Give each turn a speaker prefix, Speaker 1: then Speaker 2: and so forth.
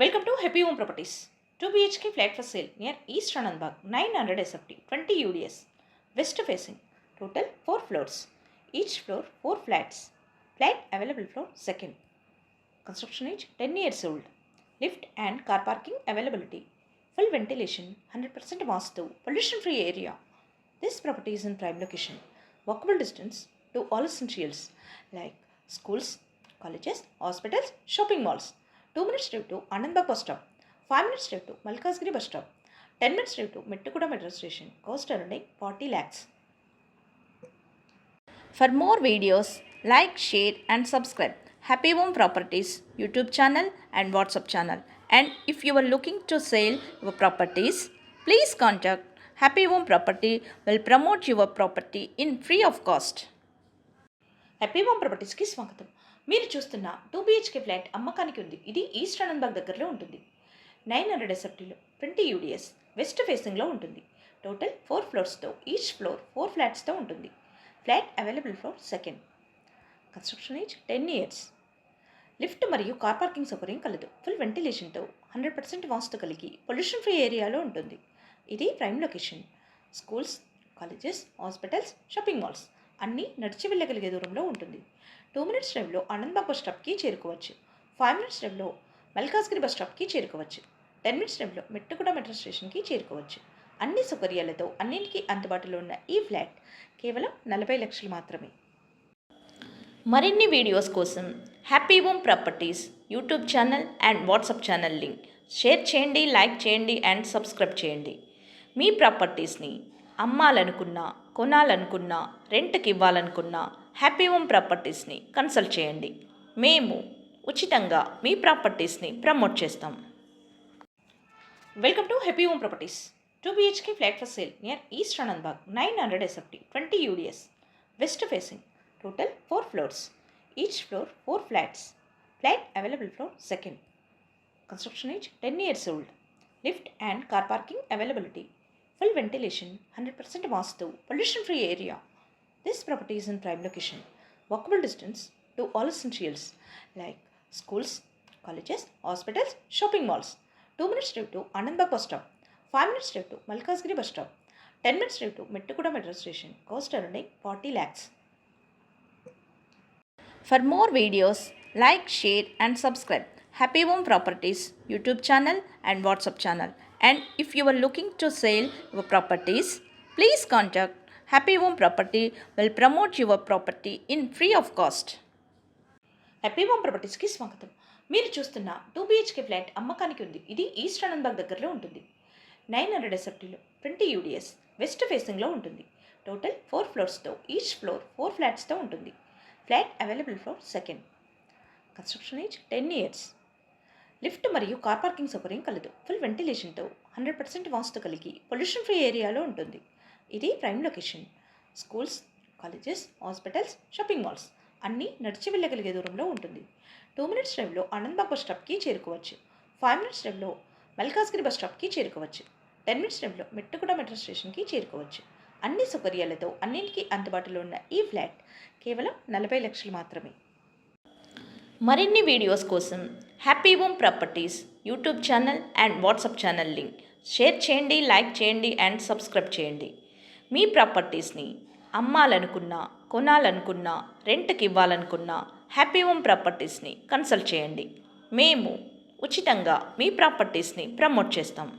Speaker 1: Welcome to Happy Home Properties. 2 BHK flat for sale near East Anandbagh, 900 SFT, 20 UDS. West facing. Total 4 floors. Each floor 4 flats. Flat available floor second. Construction age 10 years old. Lift and car parking availability. Full ventilation, 100% Vastu, pollution free area. This property is in prime location. Walkable distance to all essentials like schools, colleges, hospitals, shopping malls. 2 minutes drive to Anandbagh bus stop. 5 minutes drive to Malkasgiri bus stop. 10 minutes drive to Mettukuda metro station. Cost around 40 lakhs. For more videos, like, share and subscribe Happy Home Properties YouTube channel and WhatsApp channel. And if you are looking to sell your properties, please contact Happy Home Property will promote your property in free of cost. Happy home ప్రాపర్టీస్కి స్వాగతం. మీరు చూస్తున్న 2 BHK flat అమ్మకానికి ఉంది. ఇది east Anand Bagh దగ్గరలో ఉంటుంది. 900 SFTలో 20 UDS west ఫేసింగ్లో ఉంటుంది. టోటల్ 4 ఫ్లోర్స్తో ఈచ్ ఫ్లోర్ 4 ఫ్లాట్స్తో ఉంటుంది. Flat available floor second. Construction age 10 years. Lift మరియు కార్ పార్కింగ్ సౌకర్యం కలదు. ఫుల్ వెంటిలేషన్తో 100% వాస్తు కలిగి పొల్యూషన్ ఫ్రీ ఏరియాలో ఉంటుంది. ఇది prime location. Schools, colleges, hospitals, shopping malls అన్నీ నడిచి వెళ్ళగలిగే దూరంలో ఉంటుంది. 2 minutes డ్రైవ్లో ఆనంద్బాగ్ బస్ స్టాప్కి చేరుకోవచ్చు. 5 minutes డ్రైవ్లో మల్కాజ్గిరి బస్ స్టాప్కి చేరుకోవచ్చు. 10 minutes డ్రైవ్లో మెట్టుకుడ మెట్రో స్టేషన్కి చేరుకోవచ్చు. అన్ని సౌకర్యాలతో అన్నింటికీ అందుబాటులో ఉన్న ఈ ఫ్లాట్ కేవలం 40 లక్షలు మాత్రమే. మరిన్ని వీడియోస్ కోసం happy home properties YouTube channel and WhatsApp channel link share చేయండి, లైక్ చేయండి అండ్ సబ్స్క్రైబ్ చేయండి. మీ ప్రాపర్టీస్ని అమ్మాలనుకున్నా, కొనాలనుకున్నా, రెంట్కి ఇవ్వాలనుకున్నా హ్యాపీ హోమ్ ప్రాపర్టీస్ని కన్సల్ట్ చేయండి. మేము ఉచితంగా మీ ప్రాపర్టీస్ని ప్రమోట్ చేస్తాం. Welcome to happy home properties. 2 BHK flat for sale near east Anand Bagh, 900 SFT, 20 UDS. West facing. Total 4 floors. Each floor 4 flats. Flat available floor second. Construction age 10 years old. Lift and car parking availability. Full ventilation, 100% Vastu, pollution free area. This property is in prime location. Walkable distance to all essentials like schools, colleges, hospitals, shopping malls. 2 minutes drive to Anandbagh bus stop. 5 minutes drive to Malkasgiri bus stop. 10 minutes drive to Mettukuda metro station. Cost around 40 lakhs. For more videos, like, share and subscribe Happy Home Properties YouTube channel and WhatsApp channel. And if you are looking to sell your properties, please contact Happy Home Property will promote your property in free of cost. Happy home ప్రాపర్టీస్కి స్వాగతం. మీరు చూస్తున్న 2 BHK flat అమ్మకానికి ఉంది. ఇది east Anand Bagh దగ్గరలో ఉంటుంది. 900 SFTలో 20 UDS west ఫేసింగ్లో ఉంటుంది. టోటల్ 4 ఫ్లోర్స్తో ఈచ్ ఫ్లోర్ 4 ఫ్లాట్స్తో ఉంటుంది. Flat available floor second. Construction age 10 years. Lift మరియు కార్ పార్కింగ్ సౌకర్యం కలదు. ఫుల్ వెంటిలేషన్తో 100% వాస్తు కలిగి పొల్యూషన్ ఫ్రీ ఏరియాలో ఉంటుంది. ఇది prime location. Schools, colleges, hospitals, shopping malls అన్నీ నడిచి వెళ్ళగలిగే దూరంలో ఉంటుంది. 2 minutes డ్రైవ్లో ఆనంద్బాగ్ బస్ స్టాప్కి చేరుకోవచ్చు. 5 minutes డ్రైవ్లో మల్కాజ్గిరి బస్ స్టాప్కి చేరుకోవచ్చు. 10 minutes డ్రైవ్లో మెట్టుకుడ మెట్రో స్టేషన్కి చేరుకోవచ్చు. అన్ని సౌకర్యాలతో అన్నింటికీ అందుబాటులో ఉన్న ఈ ఫ్లాట్ కేవలం 40 లక్షలు మాత్రమే. మరిన్ని వీడియోస్ కోసం happy home properties YouTube channel and WhatsApp channel link share చేయండి, లైక్ చేయండి అండ్ సబ్స్క్రైబ్ చేయండి. మీ ప్రాపర్టీస్ని అమ్మాలనుకున్నా, కొనాలనుకున్నా, రెంట్కి ఇవ్వాలనుకున్నా హ్యాపీ హోమ్ ప్రాపర్టీస్ని కన్సల్ట్ చేయండి. మేము ఉచితంగా మీ ప్రాపర్టీస్ని ప్రమోట్ చేస్తాం.